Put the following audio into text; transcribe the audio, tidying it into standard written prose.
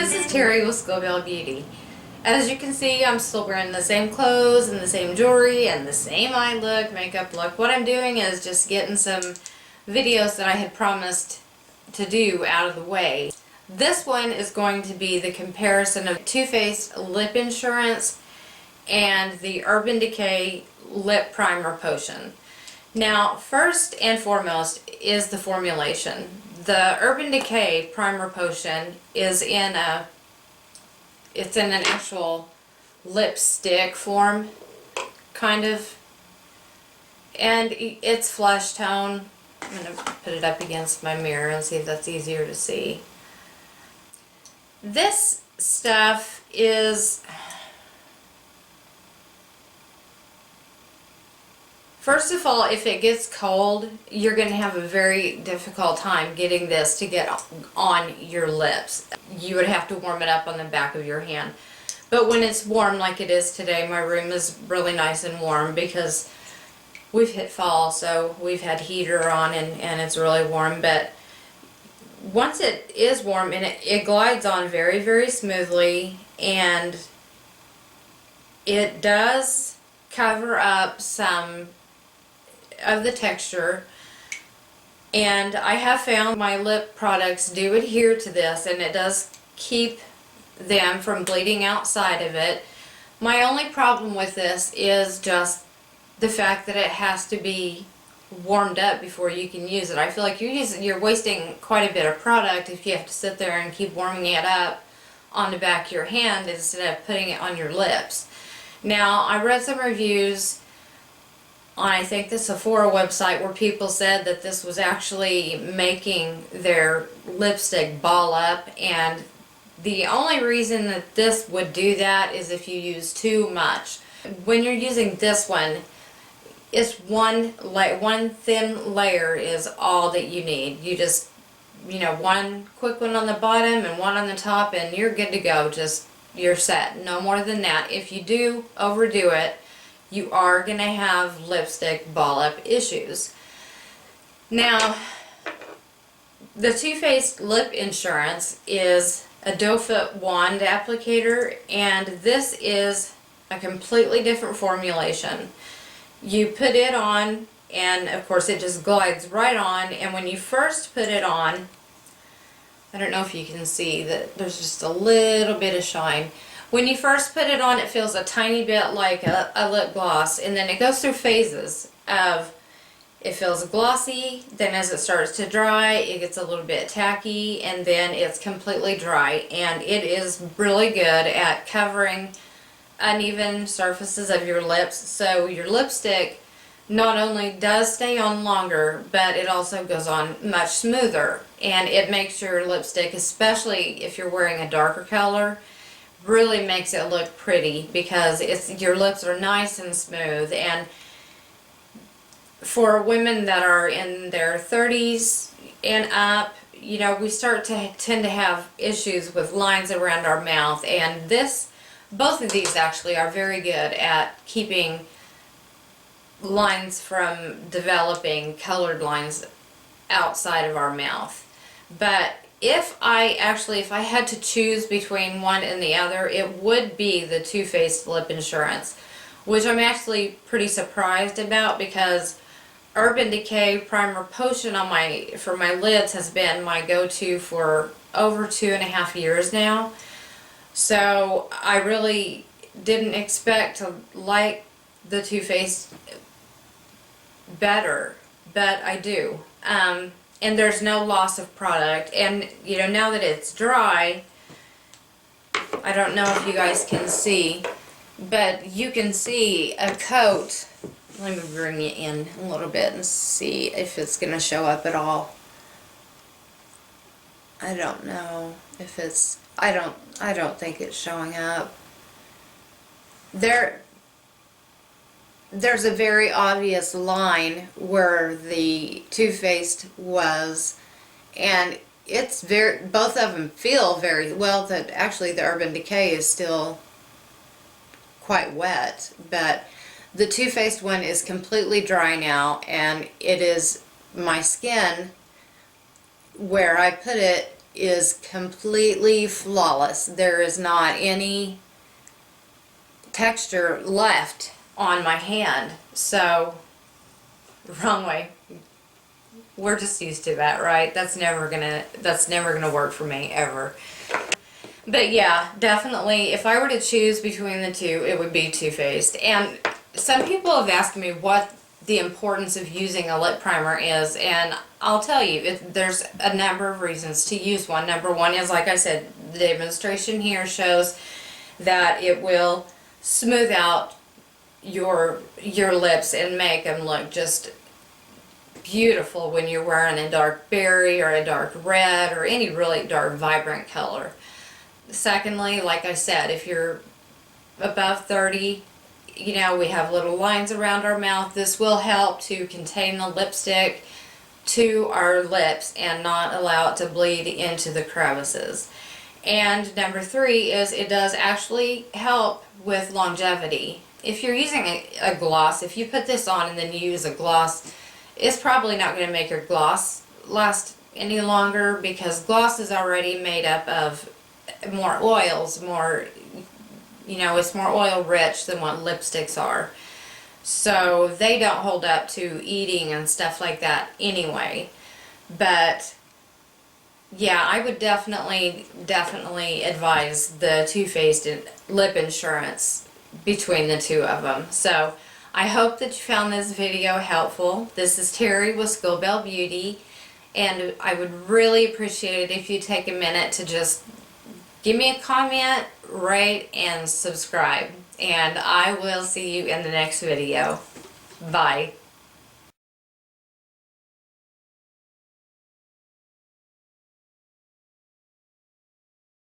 this is Terry with Scoville Beauty. As you can see, I'm still wearing the same clothes and the same jewelry and the same eye look, makeup look. What I'm doing is just getting some videos that I had promised to do out of the way. This one is going to be the comparison of Too Faced Lip Insurance and the Urban Decay Lip Primer Potion. Now, first and foremost is the formulation. The Urban Decay Primer Potion is in an actual lipstick form, kind of, and it's flesh tone. I'm going to put it up against my mirror and see if that's easier to see. This stuff is, first of all, if it gets cold, you're going to have a very difficult time getting this to get on your lips. You would have to warm it up on the back of your hand. But when it's warm like it is today, my room is really nice and warm because we've hit fall, so we've had heater on and it's really warm. But once it is warm, and it glides on very, very smoothly, and it does cover up some of the texture, and I have found my lip products do adhere to this, and it does keep them from bleeding outside of it. My only problem with this is just the fact that it has to be warmed up before you can use it. I feel like you're wasting quite a bit of product if you have to sit there and keep warming it up on the back of your hand instead of putting it on your lips. Now, I read some reviews on, I think, the Sephora website where people said that this was actually making their lipstick ball up, and the only reason that this would do that is if you use too much. When you're using this one, it's one thin layer is all that you need. You just, one quick one on the bottom and one on the top, and you're good to go. You're set. No more than that. If you do overdo it, you are going to have lipstick ball up issues. Now, the Too Faced Lip Insurance is a doe-foot wand applicator, and this is a completely different formulation. You put it on, and of course it just glides right on, and when you first put it on, I don't know if you can see that there's just a little bit of shine. When you first put it on, it feels a tiny bit like a lip gloss, and then it goes through phases of, it feels glossy, then as it starts to dry, it gets a little bit tacky, and then it's completely dry, and it is really good at covering uneven surfaces of your lips, so your lipstick not only does stay on longer, but it also goes on much smoother, and it makes your lipstick, especially if you're wearing a darker color, really makes it look pretty because your lips are nice and smooth. And for women that are in their 30s and up, we start to tend to have issues with lines around our mouth, and both of these actually are very good at keeping lines from developing, colored lines outside of our mouth. But if I had to choose between one and the other, it would be the Too Faced Lip Insurance, which I'm actually pretty surprised about because Urban Decay Primer Potion for my lids has been my go-to for over 2.5 years now. So I really didn't expect to like the Too Faced better, but I do. And there's no loss of product. And now that it's dry, I don't know if you guys can see, but you can see a coat. Let me bring it in a little bit and see if it's going to show up at all. I don't know if it's, I don't think it's showing up. There's a very obvious line where the Too Faced was, and both of them feel very well. That actually the Urban Decay is still quite wet, but the Too Faced one is completely dry now, and it is my skin where I put it is completely flawless. There is not any texture left on my hand. So, wrong way. We're just used to that, right? That's never gonna work for me ever. But yeah, definitely, if I were to choose between the two, it would be Too Faced. And some people have asked me what the importance of using a lip primer is, and I'll tell you, there's a number of reasons to use one. Number one is, like I said, the demonstration here shows that it will smooth out your lips and make them look just beautiful when you're wearing a dark berry or a dark red or any really dark vibrant color. Secondly, like I said, if you're above 30, you know, we have little lines around our mouth. This will help to contain the lipstick to our lips and not allow it to bleed into the crevices. And number three is it does actually help with longevity. If you're using a gloss, if you put this on and then you use a gloss, it's probably not going to make your gloss last any longer, because gloss is already made up of more oils, more, you know, it's more oil rich than what lipsticks are. So they don't hold up to eating and stuff like that anyway. But yeah, I would definitely advise the Too Faced Lip Insurance between the two of them. So I hope that you found this video helpful. This is Terry with Schoolbell Beauty, and I would really appreciate it if you take a minute to just give me a comment, rate, and subscribe. And I will see you in the next video. Bye.